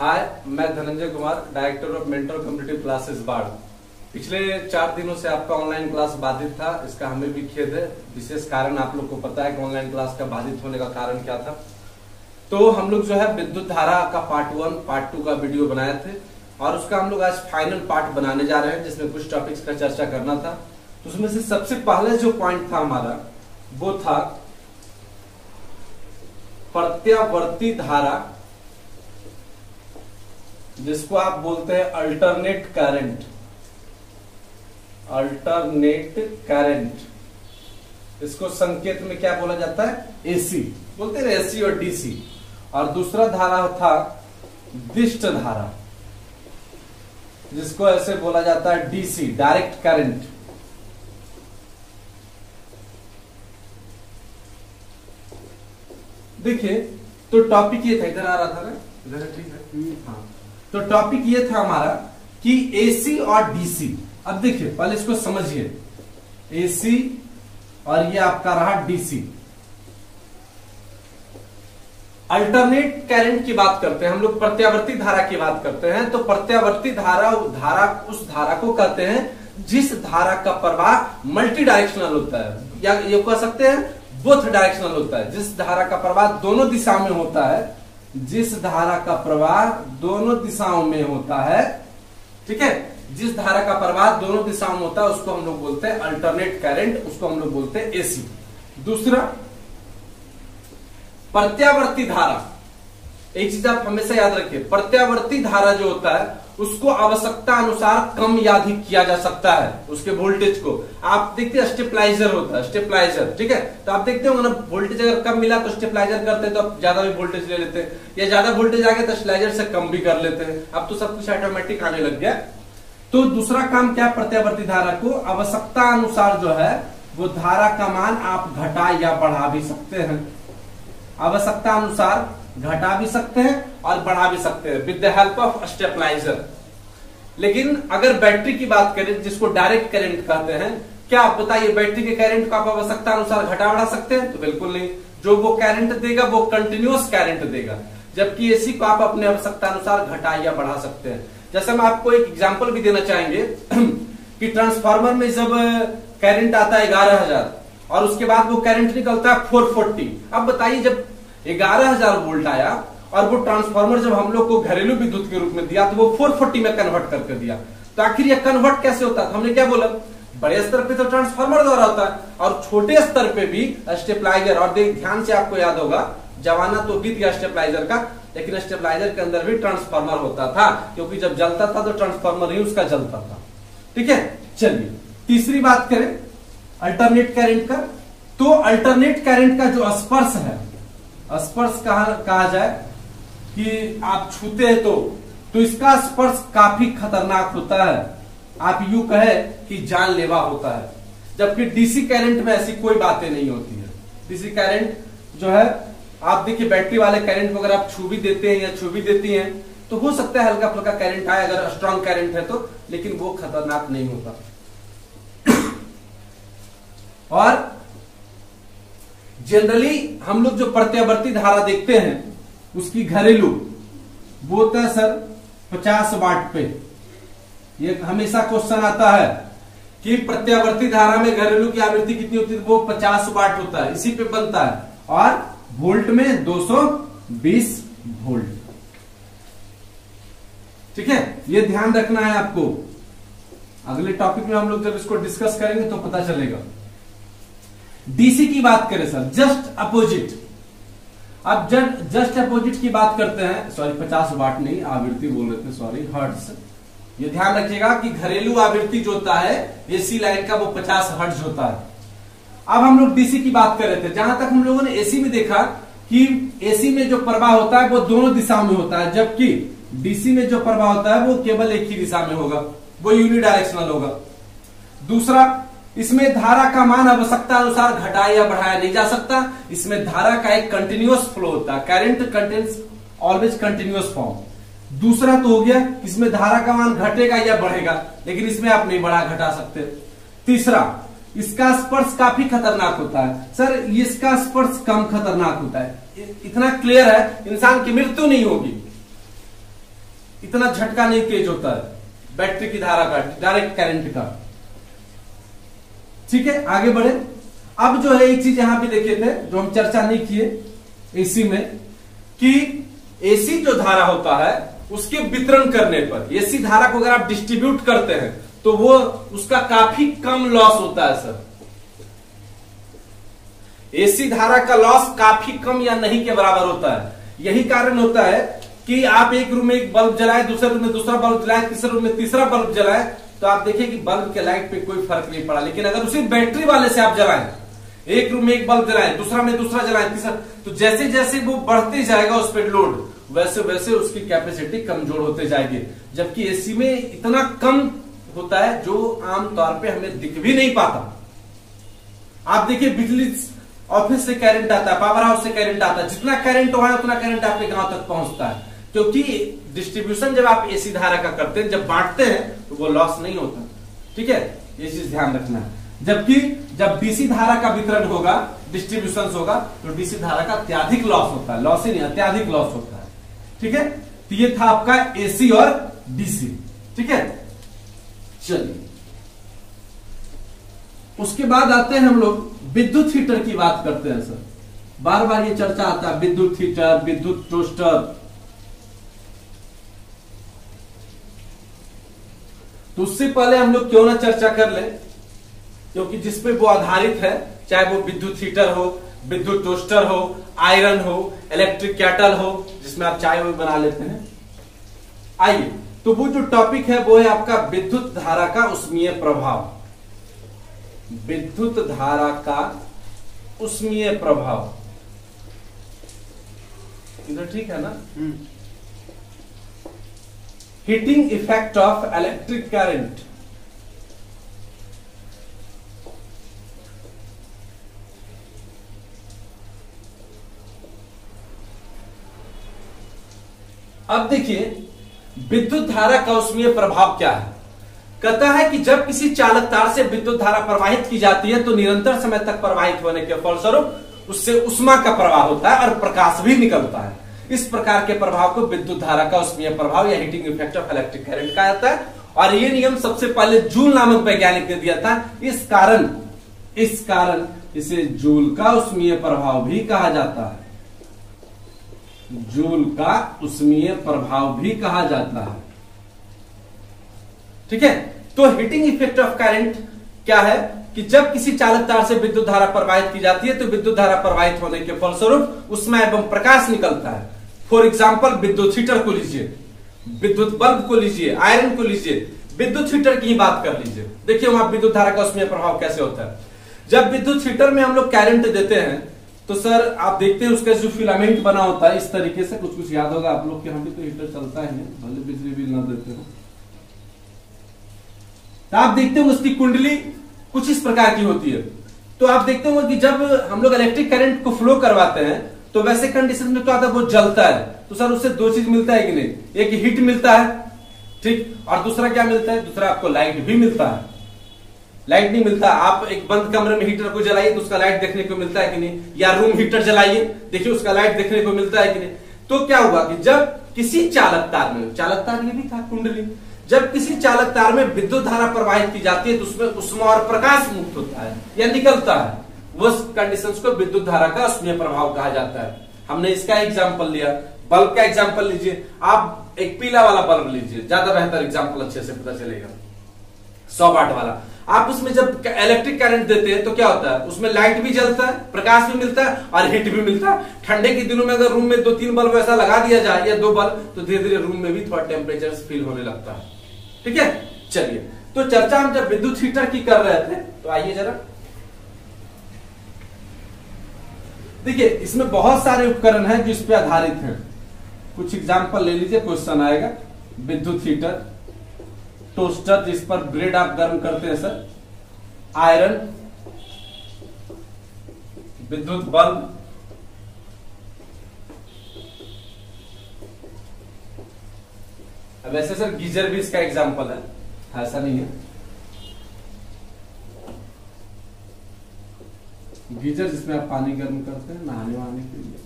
हाय, मैं Dhananjay Kumar, director of mentor community classes बाढ़। पिछले 4 दिनों से आपका ऑनलाइन क्लास बाधित था। इसका हमें भी खेद है। विशेष कारण आप लोग को पता है कि ऑनलाइन क्लास का बाधित होने का कारण क्या था। तो हम लोग जो है विद्युत धारा का पार्ट 1 पार्ट 2 का वीडियो बनाए थे और उसका हम लोग आज फाइनल पार्ट बनाने जा रहे हैं, जिसमें कुछ टॉपिक्स का चर्चा करना था। तो उसमें से सबसे पहले जो पॉइंट था हमारा वो था प्रत्यावर्ती धारा, जिसको आप बोलते हैं अल्टरनेट करंट। अल्टरनेट करंट, इसको संकेत में क्या बोला जाता है? एसी बोलते हैं, एसी और डीसी। और दूसरा धारा था विशिष्ट धारा, जिसको ऐसे बोला जाता है डीसी, डायरेक्ट करंट। देखिए, तो टॉपिक ये था, इधर आ रहा था ना, इधर ठीक है। हाँ, तो टॉपिक ये था हमारा कि एसी और डीसी। अब देखिए, पहले इसको समझिए, एसी और ये आपका रहा डीसी। अल्टरनेट करंट की बात करते हैं हम लोग, प्रत्यावर्ती धारा की बात करते हैं। तो प्रत्यावर्ती धारा उस धारा को कहते हैं जिस धारा का प्रवाह मल्टी डायरेक्शनल होता है, या ये कह सकते हैं बोथ डायरेक्शनल होता है। जिस धारा का प्रवाह दोनों दिशाओं में होता है, जिस धारा का प्रवाह दोनों दिशाओं में होता है, ठीक है, जिस धारा का प्रवाह दोनों दिशाओं में होता है उसको हम लोग बोलते हैं अल्टरनेट करंट, उसको हम लोग बोलते हैं एसी। दूसरा प्रत्यावर्ती धारा, एक चीज आप हमेशा याद रखिए, प्रत्यावर्ती धारा जो होता है उसको आवश्यकता अनुसार कम या अधिक किया जा सकता है। उसके वोल्टेज को आप देखते हैं, स्टेबलाइजर होता है, स्टेबलाइजर, ठीक है। तो आप देखते होंगे ना, वोल्टेज अगर कम मिला तो स्टेबलाइजर करते हैं, तो आप ज्यादा भी वोल्टेज ले लेते हैं, या ज्यादा वोल्टेज आ गया तो स्टेबलाइजर से कम भी कर लेते हैं। अब तो सब कुछ ऑटोमेटिक आने लग गया। तो दूसरा काम क्या, प्रत्यावर्ती धारा को आवश्यकता अनुसार जो है वो धारा का मान आप घटा या बढ़ा भी सकते हैं। आवश्यकता अनुसार घटा भी सकते हैं और बढ़ा भी सकते हैं with the help of stabiliser. लेकिन अगर बैटरी की बात करें, जिसको डायरेक्ट करंट कहते हैं, क्या आप बताइए, बैटरी के करंट को आप आवश्यकता अनुसार घटा बढ़ा सकते हैं? तो बिल्कुल नहीं। जो वो करंट देगा वो कंटिन्यूअस करंट देगा, जबकि एसी को आप अपने आवश्यकता अनुसार घटा या बढ़ा सकते हैं। जैसे हम आपको एक एग्जांपल भी देना चाहेंगे कि ट्रांसफार्मर में जब करंट आता है 11,000 और उसके बाद वो करंट निकलता है 440। अब बताइए, जब 11,000 वोल्ट आया और वो ट्रांसफार्मर जब हम लोग को घरेलू विद्युत के रूप में दिया तो वो 440 में कन्वर्ट करके दिया। तो आखिर ये कन्वर्ट कैसे होता है? हमने क्या बोला, बड़े स्तर पे तो ट्रांसफार्मर द्वारा होता है और छोटे स्तर पे भी स्टेबलाइजर। और ध्यान से आपको याद होगा, जमाना तो बीत गया स्टेबलाइजर का, लेकिन स्टेबलाइजर के अंदर भी ट्रांसफार्मर होता था, क्योंकि जब जलता था तो ट्रांसफार्मर ही उसका जलता था। ठीक है, चलिए तीसरी बात करें अल्टरनेट करंट का। तो अल्टरनेट करंट का जो स्पर्श है, स्पर्श कहा जाए कि आप छूते हैं तो इसका स्पर्श काफी खतरनाक होता है। आप यूं कहे कि जानलेवा होता है, जबकि डीसी करंट में ऐसी कोई बातें नहीं होती है। डीसी करंट जो है, आप देखिए बैटरी वाले करंट को अगर आप छू भी देते हैं या छू भी देती हैं तो हो सकता है हल्का फुल्का करंट आए, अगर स्ट्रांग करंट है तो, लेकिन वो खतरनाक नहीं होता। और जनरली हम लोग जो प्रत्यावर्ती धारा देखते हैं उसकी घरेलू वो होता है सर 50 वाट पे। ये हमेशा क्वेश्चन आता है कि प्रत्यावर्ती धारा में घरेलू की आवृत्ति कितनी होती है? वो 50 वाट होता है, इसी पे बनता है। और वोल्ट में 220 वोल्ट। ठीक है, ये ध्यान रखना है आपको। अगले टॉपिक में हम लोग जब इसको डिस्कस करेंगे तो पता चलेगा। डीसी की बात करें सर, जस्ट अपोजिट। अब जस्ट अपोजिट की बात करते हैं, सॉरी 50 वाट नहीं, आवृत्ति बोल रहे थे, सॉरी हर्ट्ज। ये ध्यान रखिएगा कि घरेलू आवृत्ति जो होता है एसी लाइन का वो 50 हर्ट्ज होता है। अब हम लोग डीसी की बात कर रहे थे। जहां तक हम लोगों ने एसी में देखा कि एसी में जो प्रवाह होता है वो दोनों दिशाओं में होता है, जबकि डीसी में जो प्रवाह होता है वो केवल एक ही दिशा में होगा, वो यूनिडायरेक्शनल होगा। दूसरा, इसमें धारा का मान आवश्यकता अनुसार घटाया या बढ़ाया नहीं जा सकता। इसमें धारा का एक कंटिन्यूअस फ्लो होता है, current contains always continuous form. दूसरा तो हो गया, इसमें धारा का मान घटेगा या बढ़ेगा, लेकिन इसमें आप नहीं बढ़ा घटा सकते। तीसरा, इसका स्पर्श काफी खतरनाक होता है। सर इसका स्पर्श कम खतरनाक होता है, इतना क्लियर है, इंसान की मृत्यु नहीं होगी। इतना झटका नहीं तेज होता है बैटरी की धारा का, डायरेक्ट करंट का। ठीक है, आगे बढ़े। अब जो है एक चीज यहां पे देखे थे जो हम चर्चा नहीं किए एसी में, कि एसी जो धारा होता है उसके वितरण करने पर, एसी धारा को अगर आप डिस्ट्रीब्यूट करते हैं तो वो उसका काफी कम लॉस होता है सर। एसी धारा का लॉस काफी कम या नहीं के बराबर होता है। यही कारण होता है कि आप एक रूम में एक बल्ब जलाए, दूसरे रूम में दूसरा बल्ब जलाए, तीसरे रूम में तीसरा बल्ब जलाए, तो आप देखिए कि बल्ब के लाइट पे कोई फर्क नहीं पड़ा। लेकिन अगर उसी बैटरी वाले से आप जलाएं, एक रूम में एक बल्ब जलाएं, दूसरा में दूसरा जलाएं, तीसरा, तो जैसे जैसे वो बढ़ते जाएगा उस पर लोड, वैसे वैसे उसकी कैपेसिटी कमजोर होते जाएगी। जबकि एसी में इतना कम होता है जो आमतौर पे हमें दिख भी नहीं पाता। आप देखिए बिजली ऑफिस से करंट आता है, पावर हाउस से करंट आता है, जितना करंट हुआ है उतना करंट आपके गांव तक पहुंचता है, क्योंकि डिस्ट्रीब्यूशन जब आप एसी धारा का करते हैं, जब बांटते हैं तो वो लॉस नहीं होता। ठीक है, ये चीज ध्यान रखना है। जबकि जब डीसी धारा का वितरण होगा, डिस्ट्रीब्यूशन होगा, तो डीसी धारा का अत्यधिक लॉस होता है, लॉस ही नहीं अत्यधिक लॉस होता है। ठीक है, तो ये था आपका एसी और डीसी। ठीक है, चलिए उसके बाद आते हैं हम लोग विद्युत हीटर की बात करते हैं सर। बार बार ये चर्चा आता है विद्युत हीटर, विद्युत टोस्टर। तो उससे पहले हम लोग क्यों ना चर्चा कर ले, क्योंकि जिसपे वो आधारित है, चाहे वो विद्युत हीटर हो, विद्युत टोस्टर हो, आयरन हो, इलेक्ट्रिक कैटल हो जिसमें आप चाय वो बना लेते हैं। आइए, तो वो जो टॉपिक है वो है आपका विद्युत धारा का उष्मीय प्रभाव। विद्युत धारा का उष्मीय प्रभाव, इधर ठीक है ना? Heating effect of electric current. अब देखिए विद्युत धारा का उष्मीय प्रभाव क्या है। कहता है कि जब किसी चालक तार से विद्युत धारा प्रवाहित की जाती है तो निरंतर समय तक प्रवाहित होने के फलस्वरूप उससे उष्मा का प्रवाह होता है और प्रकाश भी निकलता है। इस प्रकार के प्रभाव को विद्युत धारा का उष्मीय प्रभाव या heating effect of electric current कहा जाता है। और ये नियम सबसे पहले जूल नामक वैज्ञानिक ने दिया था। इस कारण इसे जूल का उष्मीय प्रभाव भी कहा जाता है। जूल का उष्मीय प्रभाव भी कहा जाता है। ठीक है, तो हीटिंग इफेक्ट ऑफ करंट क्या है कि जब किसी चालक तार से विद्युत धारा प्रवाहित की जाती है तो विद्युत धारा प्रवाहित होने के फलस्वरूप उसमें एवं प्रकाश निकलता है। फॉर एग्जाम्पल विद्युत हीटर को लीजिए, विद्युत बल्ब को लीजिए, आयरन को लीजिए, विद्युत हीटर की ही बात कर लीजिए। देखिए वहां विद्युत धारा का उष्मीय प्रभाव कैसे होता है। जब विद्युत हीटर में हम लोग करंट देते हैं तो सर आप देखते हैं उसका जो फिलामेंट बना होता है इस तरीके से, कुछ याद होगा आप लोग के, हम भी तो हीटर चलता है भले बिजली बिल ना देते हो। तो आप देखते हो उसकी कुंडली कुछ इस प्रकार की होती है। तो आप देखते हो कि जब हम लोग इलेक्ट्रिक करंट को फ्लो करवाते हैं तो वैसे कंडीशन में क्या होता है, वो जलता है। तो सर उससे दो चीज मिलता है कि नहीं, एक हीट मिलता है, ठीक, और दूसरा क्या मिलता है, दूसरा आपको लाइट भी मिलता है। लाइट नहीं मिलता, आप एक बंद कमरे में हीटर को जलाइए तो उसका लाइट देखने को मिलता है कि नहीं, या रूम हीटर जलाइए देखिए उसका लाइट देखने को मिलता है कि नहीं। तो क्या हुआ कि जब किसी चालक तार में, चालक तार ये भी था कुंडली, जब किसी चालक तार में विद्युत धारा प्रवाहित की जाती है तो उसमें उष्मा और प्रकाश मुक्त होता है या निकलता है। उस कंडीशंस को विद्युत धारा का उष्मीय प्रभाव कहा जाता है। हमने इसका एग्जांपल लिया, बल्ब का एग्जांपल लीजिए, आप एक पीला वाला बल्ब लीजिए, ज्यादा बेहतर एग्जांपल अच्छे से पता चलेगा। 100 वाट वाला, आप उसमें जब इलेक्ट्रिक करंट देते हैं तो क्या होता है, उसमें लाइट भी जलता है, प्रकाश भी मिलता है और हीट भी मिलता है। ठंडे के दिनों में अगर रूम में 2-3 बल्ब ऐसा लगा दिया जाए या 2 बल्ब, तो धीरे धीरे रूम में भी थोड़ा टेम्परेचर फील होने लगता है। ठीक है, चलिए, तो चर्चा हम जब विद्युत हीटर की कर रहे थे तो आइए जरा देखिए, इसमें बहुत सारे उपकरण हैं जो इस पे आधारित हैं। कुछ एग्जांपल ले लीजिए, क्वेश्चन आएगा। विद्युत हीटर, टोस्टर जिस पर ब्रेड आप गर्म करते हैं सर, आयरन, विद्युत बल्ब, वैसे सर गीजर भी इसका एग्जांपल है, ऐसा नहीं है। गीजर जिसमें आप पानी गर्म करते हैं नहाने वहाने के लिए।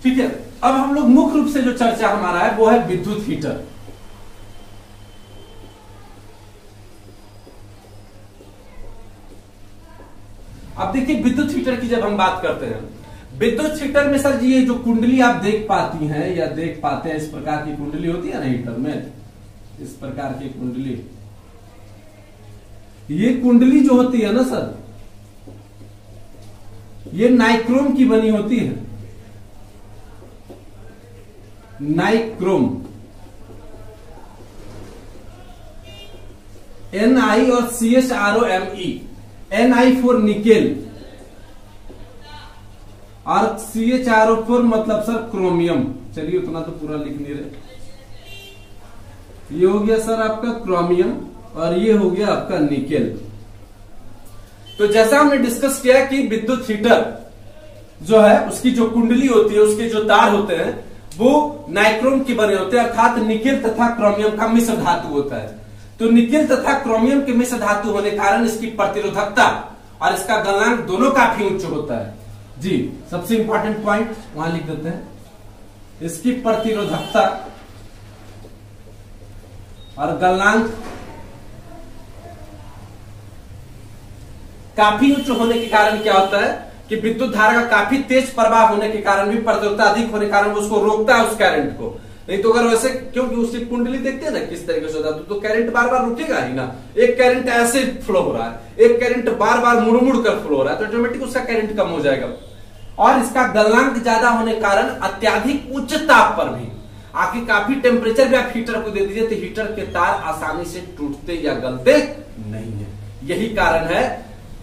ठीक है, अब हम लोग मुख्य रूप से जो चर्चा हमारा है वो है विद्युत हीटर। अब देखिए विद्युत हीटर की जब हम बात करते हैं, विद्युत हीटर में सर जी ये जो कुंडली आप देख पाती हैं या देख पाते हैं, इस प्रकार की कुंडली होती है ना हीटर में, इस प्रकार की कुंडली, ये कुंडली जो होती है ना सर, ये नाइक्रोम की बनी होती है, नाइक्रोम, NI और CHROME, NI फॉर निकेल और CHRO फॉर मतलब सर क्रोमियम। चलिए उतना तो पूरा लिख नहीं रहे। ये हो गया सर आपका क्रोमियम और ये हो गया आपका निकेल। तो जैसा हमने डिस्कस किया कि विद्युत हीटर जो है उसकी जो कुंडली होती है, उसके जो तार होते हैं वो नाइक्रोम के बने होते हैं, अर्थात निकेल तथा क्रोमियम का मिश्र धातु होता है। तो निकेल तथा क्रोमियम के मिश्र धातु होने के कारण इसकी प्रतिरोधकता और इसका गलनांक दोनों काफी उच्च होता है। जी सबसे इंपॉर्टेंट पॉइंट वहां लिख देते हैं, इसकी प्रतिरोधकता और गलनांक काफी उच्च होने के कारण क्या होता है कि विद्युत धारा का काफी तेज प्रवाह होने के कारण भी, प्रतिरोधकता अधिक होने के कारण उसको रोकता है उस करंट को। नहीं तो अगर वैसे, क्योंकि उसकी कुंडली देखते हैं ना किस तरीके से होता है, तो करंट बार बार रुकेगा ही ना। एक करंट ऐसे फ्लो हो रहा है, एक करंट बार बार मुड़ मुड़ कर फ्लो हो रहा है, तो ऑटोमेटिक उसका करंट कम हो जाएगा। और इसका गलनांक ज्यादा होने के कारण अत्यधिक उच्च ताप पर भी, आखिर काफी टेम्परेचर भी आप हीटर को दे दीजिए तो हीटर के तार आसानी से टूटते या गलते नहीं है। यही कारण है,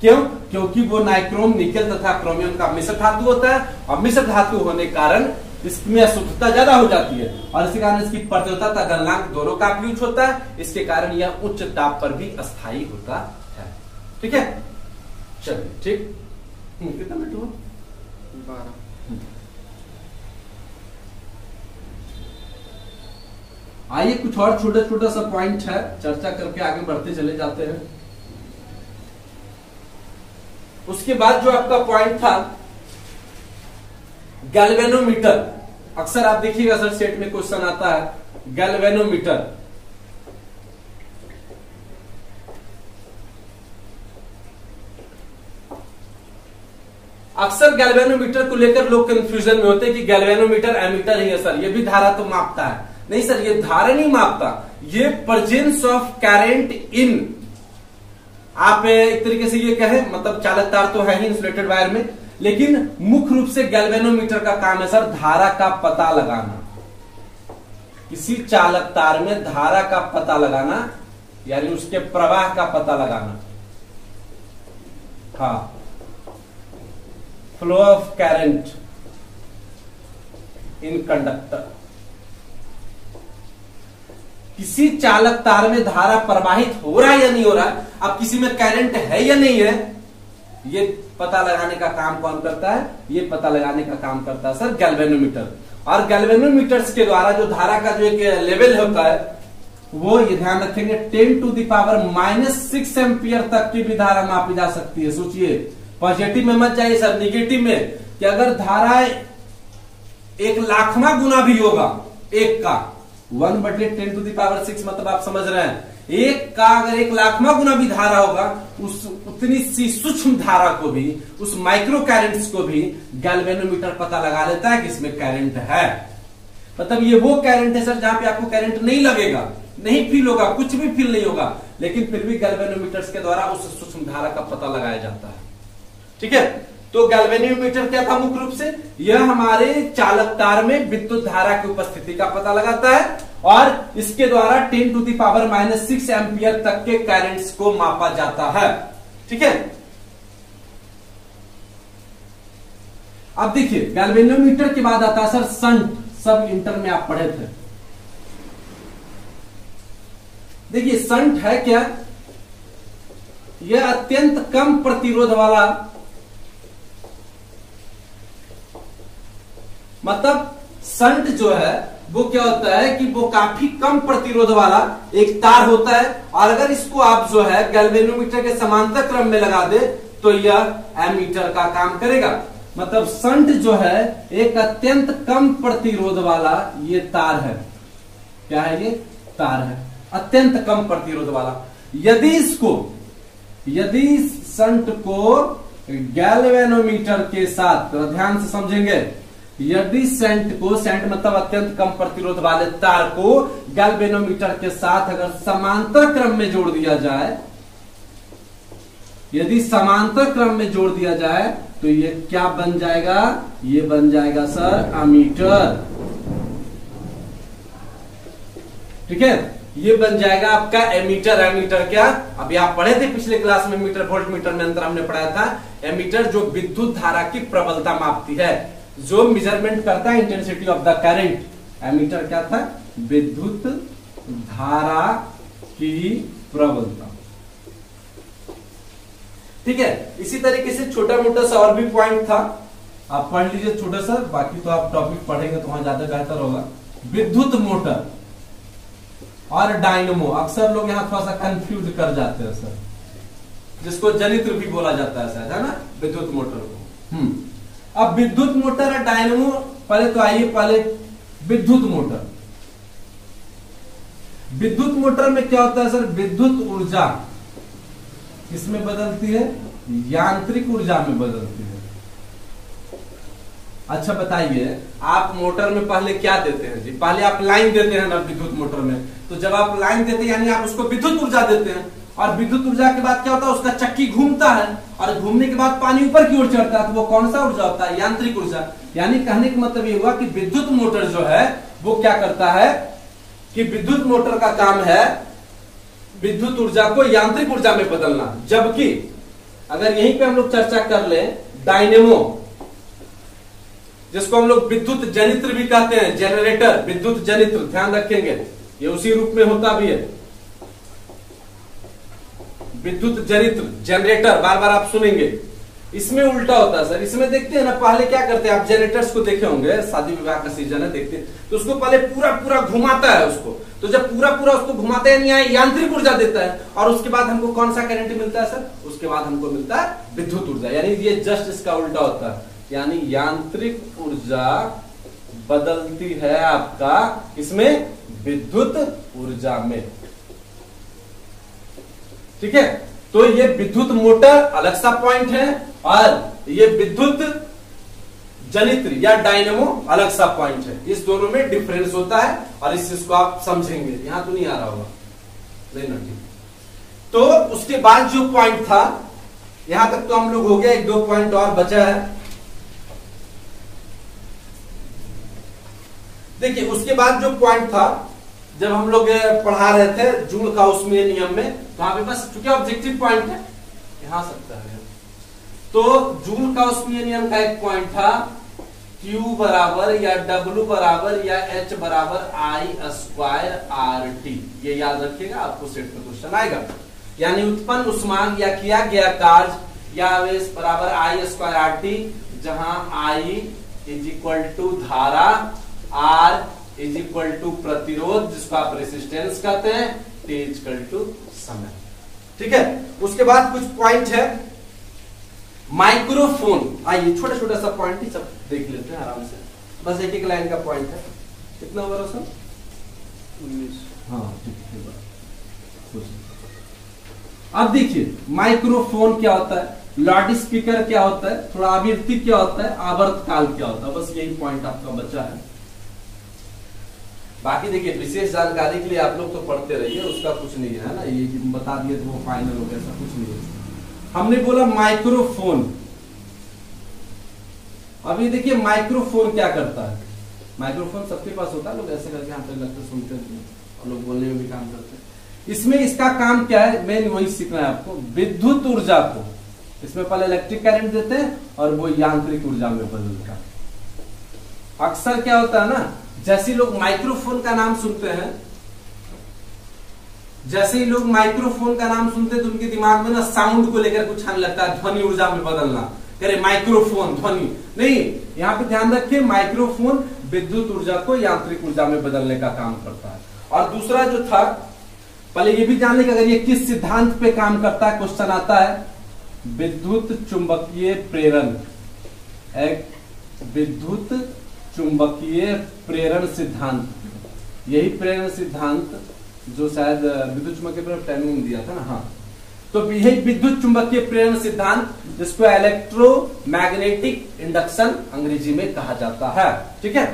क्यों? क्योंकि वो नाइक्रोम, निकेल तथा क्रोमियम का मिश्र धातु होता है और मिश्र धातु होने के कारण इसमें अशुद्धता ज्यादा हो जाती है और इसी कारण इसकी प्रतिरोधकता गलनांक दोनों काफी उच्च होता है। इसके कारण यह उच्च ताप पर भी अस्थायी होता है। ठीक है, चलिए ठीक। कितना मिनट हुआ? 12। आइए कुछ और छोटा छोटा सा पॉइंट है, चर्चा करके आगे बढ़ते चले जाते हैं। उसके बाद जो आपका पॉइंट था गैल्वेनोमीटर, अक्सर आप देखिएगा सर सेट में क्वेश्चन आता है गैल्वेनोमीटर। अक्सर गैल्वेनोमीटर को लेकर लोग कंफ्यूजन में होते हैं कि गैल्वेनोमीटर एमीटर ही है सर, ये भी धारा तो मापता है। नहीं सर, ये धारा नहीं मापता, ये प्रेजेंस ऑफ करंट इन, आप एक तरीके से ये कहें, मतलब चालक तार तो है ही इंसुलेटेड वायर में, लेकिन मुख्य रूप से गैल्वेनोमीटर का काम है सर धारा का पता लगाना। किसी चालक तार में धारा का पता लगाना, यानी उसके प्रवाह का पता लगाना। हाँ, flow of current in conductor. किसी चालक तार में धारा प्रवाहित हो रहा है या नहीं हो रहा है, अब किसी में करंट है या नहीं है, ये पता लगाने का काम कौन करता है? ये पता लगाने का काम करता है सर गैल्वेनोमीटर। और गैल्वेनोमीटर्स के द्वारा जो धारा का जो एक लेवल होता है वो, ये ध्यान रखेंगे, 10⁻⁻6 एम्पियर तक की भी धारा मापी जा सकती है। सोचिए, पॉजिटिव में मत जाइए सर, निगेटिव में, कि अगर धारा 1,00,000वां गुना भी होगा एक का, 1/10⁻6 मतलब आप समझ रहे हैं, एक का अगर 1,00,000वां गुना भी धारा होगा, उस उतनी सी सूक्ष्म धारा को भी, उस माइक्रो करंट्स को भी गैल्वेनोमीटर पता लगा लेता है कि इसमें करंट है। मतलब ये वो करंट है सर जहां पे आपको करंट नहीं लगेगा, नहीं फील होगा, कुछ भी फील नहीं होगा, लेकिन फिर भी गैल्वेनोमीटर्स के द्वारा उस सूक्ष्म धारा का पता लगाया जाता है। ठीक है, तो गैल्वेनोमीटर क्या था? मुख्य रूप से यह हमारे चालक तार में विद्युत धारा की उपस्थिति का पता लगाता है और इसके द्वारा 10⁻⁻6 एम्पियर तक के करंट्स को मापा जाता है। ठीक है, अब देखिए गैल्वेनोमीटर के बाद आता है सर शंट। सब इंटर में आप पढ़े थे। देखिए शंट है क्या? यह अत्यंत कम प्रतिरोध वाला, मतलब शंट जो है वो क्या होता है कि वो काफी कम प्रतिरोध वाला एक तार होता है और अगर इसको आप जो है गैल्वेनोमीटर के समांतर क्रम में लगा दे तो यह एमीटर का काम करेगा। मतलब शंट जो है एक अत्यंत कम प्रतिरोध वाला ये तार है। क्या है ये? तार है, अत्यंत कम प्रतिरोध वाला। यदि शंट को गैल्वेनोमीटर के साथ, तो ध्यान से समझेंगे, यदि शंट मतलब अत्यंत कम प्रतिरोध वाले तार को गैल्वेनोमीटर के साथ अगर समांतर क्रम में जोड़ दिया जाए, यदि समांतर क्रम में जोड़ दिया जाए तो ये क्या बन जाएगा? ये बन जाएगा सर अमीटर। ठीक है, ये बन जाएगा आपका एमीटर। एमीटर क्या? अभी आप पढ़े थे पिछले क्लास में, मीटर वोल्ट मीटर में अंतर हमने पढ़ाया था। एमीटर जो विद्युत धारा की प्रबलता मापती है, जो मेजरमेंट करता है intensity of the current. Ammeter क्या था? विद्युत धारा की प्रबलता। ठीक है, इसी तरीके से छोटा मोटा सा और भी पॉइंट था, आप पढ़ लीजिए छोटा सा, बाकी तो आप टॉपिक पढ़ेंगे तो वहां ज्यादा बेहतर होगा। विद्युत मोटर और डायनमो, अक्सर लोग यहाँ थोड़ा सा कंफ्यूज कर जाते हैं सर, जिसको जनित्र भी बोला जाता है शायद, है ना, विद्युत मोटर को। अब विद्युत मोटर और डायनमो, पहले तो आइए पहले विद्युत मोटर। विद्युत मोटर में क्या होता है सर? विद्युत ऊर्जा किसमें बदलती है? यांत्रिक ऊर्जा में बदलती है। अच्छा बताइए, आप मोटर में पहले क्या देते हैं जी? पहले आप लाइन देते हैं ना विद्युत मोटर में, तो जब आप लाइन देते हैं यानी आप उसको विद्युत ऊर्जा देते हैं, और विद्युत ऊर्जा के बाद क्या होता है? उसका चक्की घूमता है, और घूमने के बाद पानी ऊपर की ओर चढ़ता है, तो वो कौन सा ऊर्जा होता है? यांत्रिक ऊर्जा। यानी कहने का मतलब ये हुआ कि विद्युत मोटर जो है वो क्या करता है कि विद्युत मोटर का काम है विद्युत ऊर्जा को यांत्रिक ऊर्जा में बदलना। जबकि अगर यहीं पे हम लोग चर्चा कर ले, डायनेमो, जिसको हम लोग विद्युत जनित्र भी कहते हैं, जनरेटर, विद्युत जनित्र, ध्यान रखेंगे ये उसी रूप में होता भी है। विद्युत जनित्र, जनरेटर, बार बार आप सुनेंगे। इसमें उल्टा होता है सर। इसमें देखते हैं ना, पहले क्या करते हैं, आप जनरेटर्स को देखे होंगे, शादी विवाह का सीजन है, देखते हैं तो उसको पहले पूरा पूरा घुमाता है उसको, तो जब पूरा पूरा उसको घुमाते हैं यांत्रिक ऊर्जा देता है, और उसके बाद हमको कौन सा करंट मिलता है सर? उसके बाद हमको मिलता है विद्युत ऊर्जा। यानी ये जस्ट इसका उल्टा होता है, यानी यांत्रिक ऊर्जा बदलती है आपका इसमें विद्युत ऊर्जा में। ठीक है, तो ये विद्युत मोटर अलग सा पॉइंट है, और ये विद्युत जनित्र या डायनेमो अलग सा पॉइंट है। इस दोनों में डिफरेंस होता है, और इस चीज को आप समझेंगे। यहां तो नहीं आ रहा होगा, नहीं ना, ठीक। तो उसके बाद जो पॉइंट था, यहां तक तो हम लोग हो गया, एक दो पॉइंट और बचा है। देखिए उसके बाद जो पॉइंट था, जब हम लोग पढ़ा रहे थे जूल का उसमें नियम में, तो वहां पे बस चूंकि ऑब्जेक्टिव पॉइंट है, यहां सकता है, तो जूल का उसमें नियम का एक पॉइंट था, Q बराबर या W बराबर या H बराबर I स्क्वायर RT। ये याद रखिएगा, आपको सेट का क्वेश्चन आएगा। यानी उत्पन्न उष्मांक या किया गया कार्य या आवेश बराबर I स्क्वायर RT, जहां I इज इक्वल टू धारा, R इज इक्वल टू प्रतिरोध, जिसको आप रेसिस्टेंस कहते हैं, T इज इक्वल टू समय। ठीक है, उसके बाद कुछ पॉइंट है। माइक्रोफोन, आइए छोटा छोटा सा पॉइंट ही सब देख लेते हैं आराम से, बस एक एक लाइन का पॉइंट है। कितना ओवर सर? 19। हाँ ठीक है। अब देखिए माइक्रोफोन क्या होता है, लाउड स्पीकर क्या होता है, थोड़ा आवृत्ति क्या होता है, आवर्तकाल क्या होता है, बस यही पॉइंट आपका बचा है। बाकी देखिए विशेष जानकारी के लिए आप लोग तो पढ़ते रहिए, उसका कुछ नहीं है ना, ये बता दिए तो वो फाइनल हो गया, ऐसा कुछ नहीं है। हमने बोला माइक्रोफोन। अभी देखिए माइक्रोफोन क्या करता है। माइक्रोफोन सबके पास होता है, लोग ऐसे करके यहाँ पे लगते सुनते हैं और लोग बोलने में भी काम करते हैं। इसमें इसका काम क्या है, मेन वही सीखना है आपको, विद्युत ऊर्जा को इसमें पहले इलेक्ट्रिक करंट देते हैं और वो यांत्रिक ऊर्जा में बदलता है। अक्सर क्या होता है ना, जैसे लोग माइक्रोफोन का नाम सुनते हैं, जैसे ही लोग माइक्रोफोन का नाम सुनते हैं तो उनके दिमाग में ना साउंड को लेकर कुछ आने लगता है, ध्वनि ऊर्जा में बदलना, करे माइक्रोफोन ध्वनि नहीं। यहाँ पे ध्यान रखिए, माइक्रोफोन विद्युत ऊर्जा को यांत्रिक ऊर्जा में बदलने का काम करता है। और दूसरा जो था, पहले ये भी जान लें कि अगर ये किस सिद्धांत पे काम करता है, क्वेश्चन आता है, विद्युत चुंबकीय प्रेरण, एक विद्युत चुंबकीय प्रेरण सिद्धांत, यही प्रेरण सिद्धांत जो शायद विद्युत चुंबकीय प्रेरण टाइमिंग दिया था ना, हाँ, तो यही विद्युत चुंबकीय प्रेरण सिद्धांत जिसको इलेक्ट्रोमैग्नेटिक इंडक्शन अंग्रेजी में कहा जाता है। ठीक है,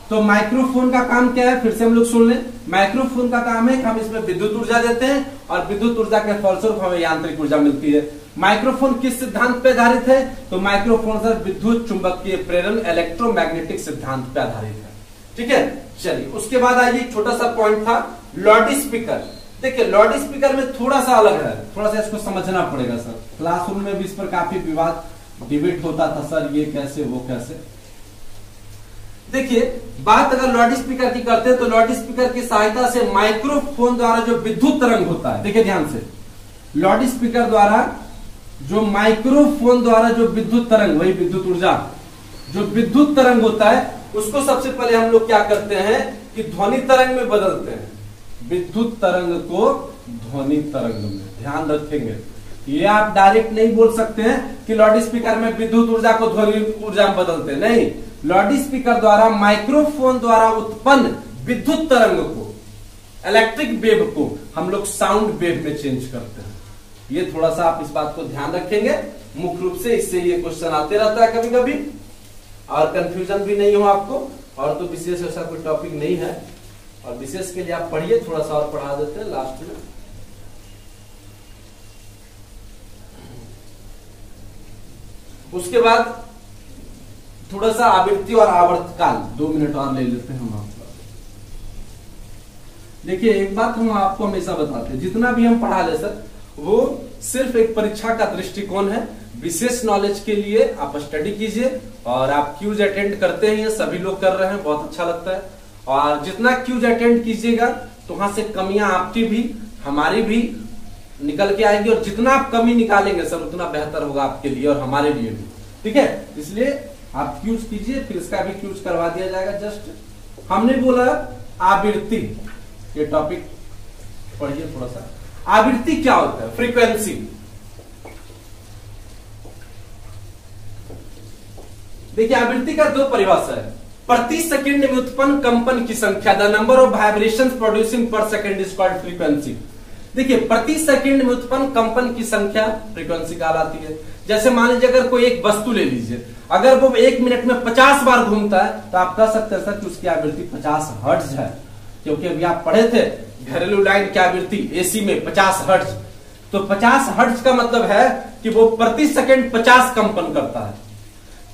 तो माइक्रोफोन का काम क्या है, फिर से हम लोग सुन लें। माइक्रोफोन का काम है कि हम इसमें विद्युत ऊर्जा देते हैं और विद्युत ऊर्जा के फलस्वरूप हमें यांत्रिक ऊर्जा मिलती है। माइक्रोफोन किस सिद्धांत पे आधारित है, तो माइक्रोफोन सर विद्युत चुंबकीय प्रेरण इलेक्ट्रोमैग्नेटिक सिद्धांत पे आधारित है। ठीक है, चलिए उसके बाद आइए छोटा सा पॉइंट था लाउड स्पीकर। देखिए लाउड स्पीकर में थोड़ा सा अलग है, थोड़ा सा इसको समझना पड़ेगा सर। क्लासरूम में भी इस पर काफी विवाद डिबेट होता था, सर ये कैसे वो कैसे। देखिए बात अगर लाउड स्पीकर की करते हैं तो लाउड स्पीकर की सहायता से माइक्रोफोन द्वारा जो विद्युत तरंग होता है, देखिए ध्यान से, लाउड स्पीकर द्वारा जो माइक्रोफोन द्वारा जो विद्युत तरंग, वही विद्युत ऊर्जा, जो विद्युत तरंग होता है उसको सबसे पहले हम लोग क्या करते हैं कि ध्वनि तरंग में बदलते हैं। विद्युत तरंग को ध्वनि तरंग में, ध्यान रखेंगे, ये आप डायरेक्ट नहीं बोल सकते हैं कि लाउड स्पीकर में विद्युत ऊर्जा को ध्वनि ऊर्जा में बदलते, नहीं। लाउड स्पीकर द्वारा माइक्रोफोन द्वारा उत्पन्न विद्युत तरंग को, इलेक्ट्रिक वेव को हम लोग साउंड वेव में चेंज करते हैं। ये थोड़ा सा आप इस बात को ध्यान रखेंगे मुख्य रूप से, इससे ये क्वेश्चन आते रहता है कभी कभी, और कंफ्यूजन भी नहीं हो आपको। और तो विशेष ऐसा कोई टॉपिक नहीं है, और विशेष के लिए आप पढ़िए, थोड़ा सा और पढ़ा देते हैं लास्ट में। उसके बाद थोड़ा सा आवृत्ति और आवर्तकाल 2 मिनट और ले लेते हैं हम आपका। देखिए एक बात हम आपको हमेशा बताते हैं, जितना भी हम पढ़ा ले सर वो सिर्फ एक परीक्षा का दृष्टिकोण है। विशेष नॉलेज के लिए आप स्टडी कीजिए, और आप क्यूज अटेंड करते हैं, सभी लोग कर रहे हैं, बहुत अच्छा लगता है। और जितना क्यूज अटेंड कीजिएगा तो वहां से कमियां आपकी भी हमारी भी निकल के आएंगी, और जितना आप कमी निकालेंगे सर उतना बेहतर होगा आपके लिए और हमारे लिए भी। ठीक है, इसलिए आप क्यूज कीजिए, फिर इसका भी क्यूज करवा दिया जाएगा। जस्ट हमने बोला आवृत्ति, ये टॉपिक पढ़िए थोड़ा सा। आवृत्ति क्या होता है, फ्रीक्वेंसी। देखिए आवृत्ति का 2 परिभाषा है। प्रति सेकंड में उत्पन्न कंपन की संख्या, the number of vibrations producing पर सेकंड इज कॉल्ड फ्रीक्वेंसी। देखिए प्रति सेकंड में उत्पन्न कंपन की संख्या फ्रीक्वेंसी कहलाती है। जैसे मान लीजिए अगर कोई एक वस्तु ले लीजिए, अगर वो 1 मिनट में 50 बार घूमता है तो आप कह सकते हैं सर कि उसकी आवृत्ति 50 हर्ट्ज है, क्योंकि अभी आप पढ़े थे घरेलू लाइन की आवृत्ति एसी में 50 हर्ट्ज। तो 50 हर्ट्ज का मतलब है कि वो प्रति सेकंड 50 कंपन करता है।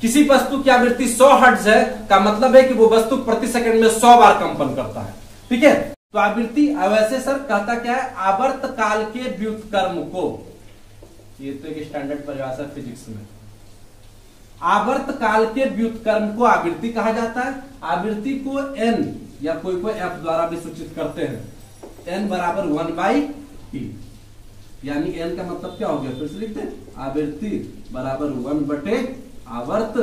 किसी वस्तु की आवृत्ति 100 हर्ट्ज है का मतलब है कि वो वस्तु प्रति सेकंड में 100 बार कंपन करता है। ठीक है, तो आवृत्ति वैसे सर कहता क्या है, आवर्त काल के व्युत्क्रम को, ये तो एक स्टैंडर्ड परिभाषा फिजिक्स में, आवर्त काल के व्युत्क्रम को आवृत्ति कहा जाता है। आवृत्ति को n या कोई f द्वारा भी सूचित करते हैं। n बराबर 1/t, यानी n का मतलब क्या हो गया, फिर से लिखते हैं, आवृत्ति बराबर 1/, आवर्त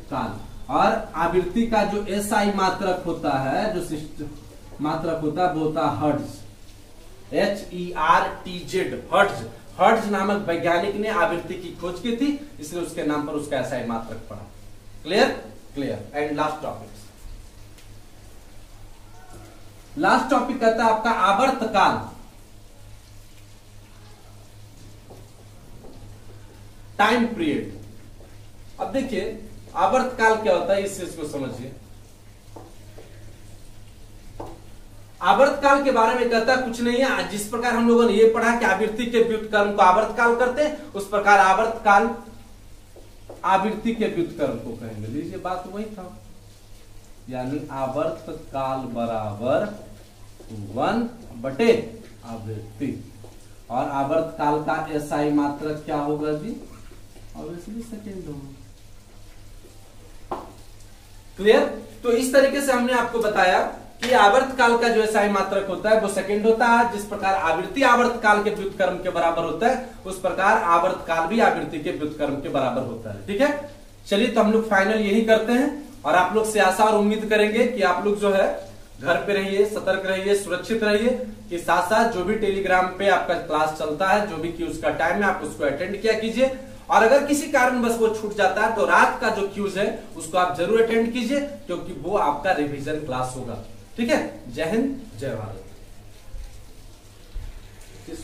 काल। और आवृत्ति का जो SI मात्रक होता है, जो मात्रक होता है वो होता है हर्ट्ज, HERTZ, हर्ट्ज। हर्ट्ज नामक वैज्ञानिक ने आवृत्ति की खोज की थी, इसलिए उसके नाम पर उसका SI मात्रक पड़ा। Clear clear. And last topic, last topic कहता है आपका आवर्त काल, टाइम पीरियड। अब देखिए आवर्त काल क्या होता है, इस चीज को समझिए। आवर्त काल के बारे में कहता कुछ नहीं है, जिस प्रकार हम लोगों ने ये पढ़ा कि आवृत्ति के व्युत्क्रम को आवर्त काल करते हैं, उस प्रकार आवर्त काल आवृत्ति के व्युत्क्रम को कहेंगे। लीजिए बात वही था, यानी आवर्त काल बराबर 1/, आवृत्ति। और आवर्त काल का SI मात्रक क्या होगा जी, ऑब्वियसली सेकेंड होगा। क्लियर। तो इस तरीके से हमने आपको बताया कि आवर्त काल का जो SI मात्रक होता है वो सेकंड होता है। जिस प्रकार आवृत्ति आवर्त काल के व्युत्क्रम के बराबर होता है, उस प्रकार आवर्त काल भी आवृत्ति के व्युत्क्रम के बराबर होता है। ठीक है, चलिए तो हम लोग फाइनल यही करते हैं, और आप लोग से आशा और उम्मीद करेंगे कि आप लोग जो है घर पे रहिए, सतर्क रहिए, सुरक्षित रहिए, कि साथ साथ जो भी टेलीग्राम पे आपका क्लास चलता है, जो भी कि उसका टाइम है, आप उसको अटेंड किया कीजिए। और अगर किसी कारणवश वो छूट जाता है तो रात का जो क्यूज है उसको आप जरूर अटेंड कीजिए, क्योंकि वो आपका रिवीजन क्लास होगा। ठीक है, जय हिंद, जय भारत।